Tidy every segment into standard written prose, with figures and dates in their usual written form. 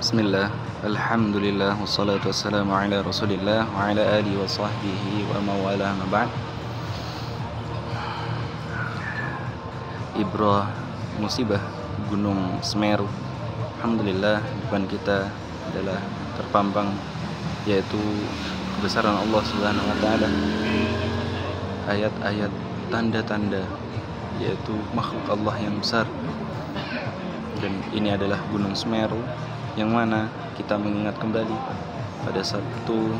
Bismillah, alhamdulillah, wassalatu wassalamu ala rasulillah wa ala alihi wa sahbihi wa mawalah ma ba'd. Ibrah musibah Gunung Semeru. Alhamdulillah, depan kita adalah terpampang yaitu kebesaran Allah Subhanahu wa taala. Ayat-ayat tanda-tanda yaitu makhluk Allah yang besar. Dan ini adalah Gunung Semeru yang mana kita mengingat kembali pada Sabtu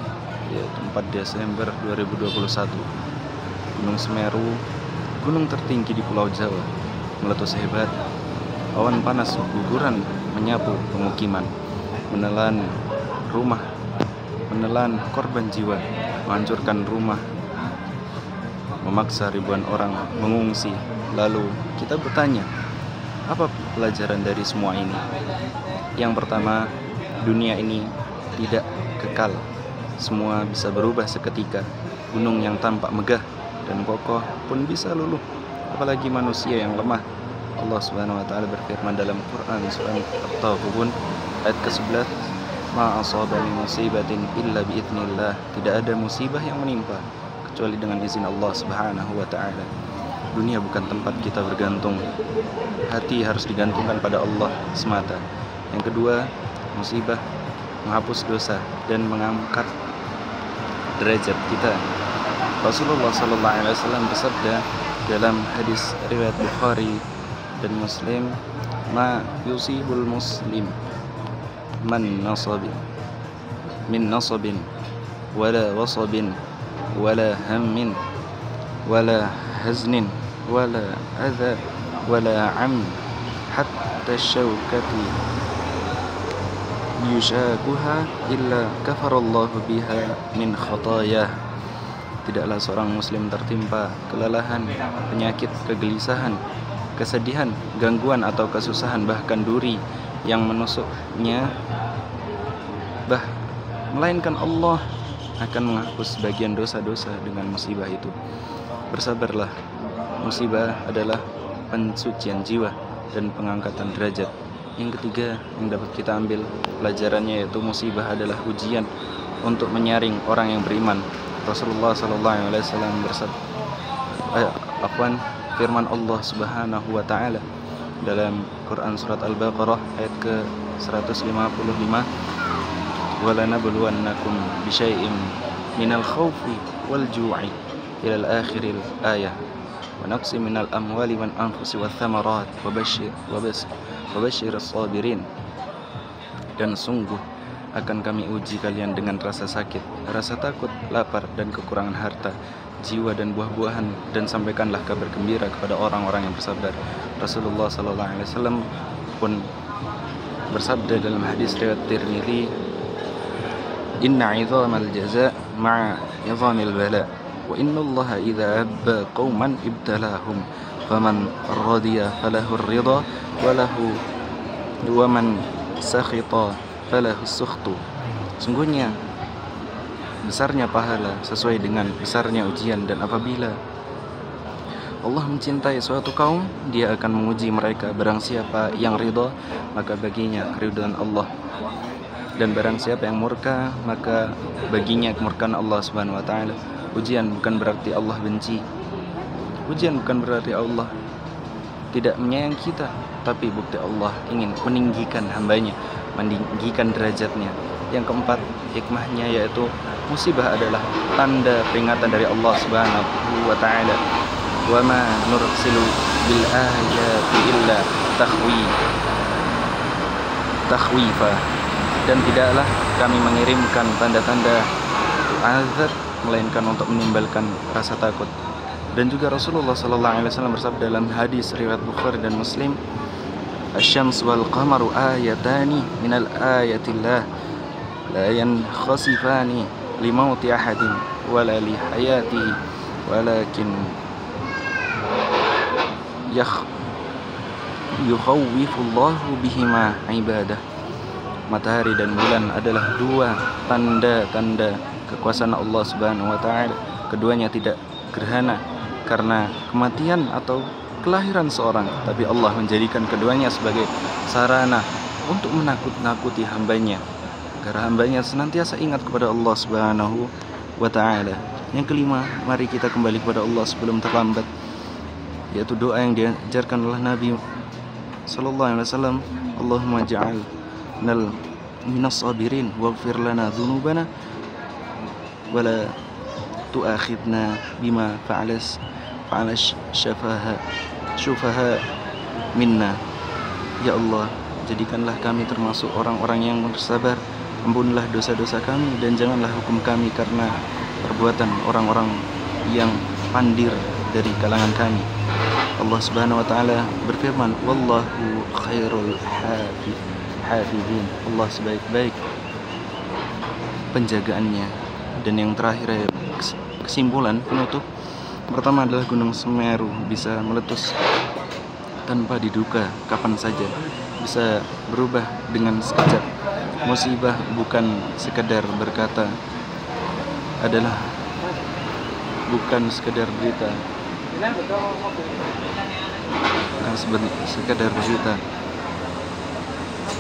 yaitu 4 Desember 2021. Gunung Semeru, gunung tertinggi di Pulau Jawa, meletus hebat. Awan panas guguran menyapu pemukiman, menelan rumah, menelan korban jiwa, menghancurkan rumah, memaksa ribuan orang mengungsi. Lalu kita bertanya, apa pelajaran dari semua ini? Yang pertama, dunia ini tidak kekal. Semua bisa berubah seketika. Gunung yang tampak megah dan kokoh pun bisa luluh. Apalagi manusia yang lemah. Allah Subhanahu wa taala berfirman dalam Quran surah At-Taghabun ayat ke-11, "Ma asaba min musibatin illa bi idznillah." Tidak ada musibah yang menimpa kecuali dengan izin Allah Subhanahu wa taala. Dunia bukan tempat kita bergantung. Hati harus digantungkan pada Allah semata. Yang kedua, musibah menghapus dosa dan mengangkat derajat kita. Rasulullah SAW bersabda dalam hadis riwayat Bukhari dan Muslim, "Ma yusibul muslim min nasabin wala wasabin wala hammin wala haznin wala adha wala am hatta syaukati yushakuha illa kafarallahu biha min khatayah." Tidaklah seorang muslim tertimpa kelelahan, penyakit, kegelisahan, kesedihan, gangguan atau kesusahan, bahkan duri yang menusuknya, melainkan Allah akan menghapus sebagian dosa-dosa dengan musibah itu. Bersabarlah, musibah adalah pensucian jiwa dan pengangkatan derajat. Yang ketiga yang dapat kita ambil pelajarannya yaitu musibah adalah ujian untuk menyaring orang yang beriman. Rasulullah SAW bersabda, firman Allah Subhanahu wa taala dalam Quran surat Al-Baqarah ayat ke-155, "Walanabluwannakum bisyai'im minal khawfi wal ju'i ila al-akhiril ayah wa naqsi minal amwali wal anfusi wath thamarat wa bashir as-sabirin." Dan sungguh akan kami uji kalian dengan rasa sakit, rasa takut, lapar dan kekurangan harta, jiwa dan buah-buahan, dan sampaikanlah kabar gembira kepada orang-orang yang bersabar. Rasulullah SAW pun bersabda dalam hadis riwayat Tirmidzi, "Inna 'idhamal jaza' ma'a 'idhamil bala wa innallaha idza abba qauman ibtalahum faman radiya falahu ar-ridha wa man sakhita falahu sukhtu." Sungguhnya besarnya pahala sesuai dengan besarnya ujian, dan apabila Allah mencintai suatu kaum, Dia akan menguji mereka. Barang siapa yang ridha, maka baginya keridhaan Allah, dan barang siapa yang murka, maka baginya kemurkaan Allah Subhanahu wa taala. Ujian bukan berarti Allah benci. Ujian bukan berarti Allah tidak menyayangi kita, tapi bukti Allah ingin meninggikan hambanya, meninggikan derajatnya. Yang keempat, hikmahnya yaitu musibah adalah tanda peringatan dari Allah Subhanahu wa taala. "Wa ma nursilu bil ayati illa takhwifa." Dan tidaklah kami mengirimkan tanda-tanda azab melainkan untuk menimbulkan rasa takut. Dan juga Rasulullah SAW bersabda dalam hadis riwayat Bukhari dan Muslim, "Asy-syamsu wal qamaru ayatani minal ayatillah la yankhasifani limauti ahadin wala li hayatihi walakin yukhawwifullahu bihima ibadah." Matahari dan bulan adalah dua tanda-tanda kekuasaan Allah Subhanahu wa taala. Keduanya tidak gerhana karena kematian atau kelahiran seorang, tapi Allah menjadikan keduanya sebagai sarana untuk menakut-nakuti hambanya, agar hambanya senantiasa ingat kepada Allah Subhanahu wa Ta'ala. Yang kelima, mari kita kembali kepada Allah sebelum terlambat, yaitu doa yang diajarkan oleh Nabi sallallahu alaihi wasallam, Allahumma ja'alnal minas sabirin waghfir lana dzunubana wala tu'akhidna bima fa'ala syufaha minna. Ya Allah, jadikanlah kami termasuk orang-orang yang bersabar, ampunilah dosa-dosa kami, dan janganlah hukum kami karena perbuatan orang-orang yang pandir dari kalangan kami. Allah Subhanahu wa Ta'ala berfirman, wallahu khairul hafidhin, Allah sebaik-baik penjagaannya. Dan yang terakhir, kesimpulan penutup, pertama adalah Gunung Semeru bisa meletus tanpa diduga kapan saja, bisa berubah dengan sekejap. Musibah bukan sekedar berkata, adalah bukan sekedar berita, sekedar berita,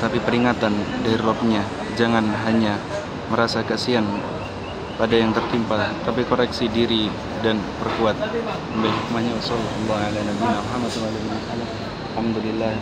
tapi peringatan dari Robnya. Jangan hanya merasa kasihan pada yang tertimpa, tapi koreksi diri dan perkuat. Alhamdulillah,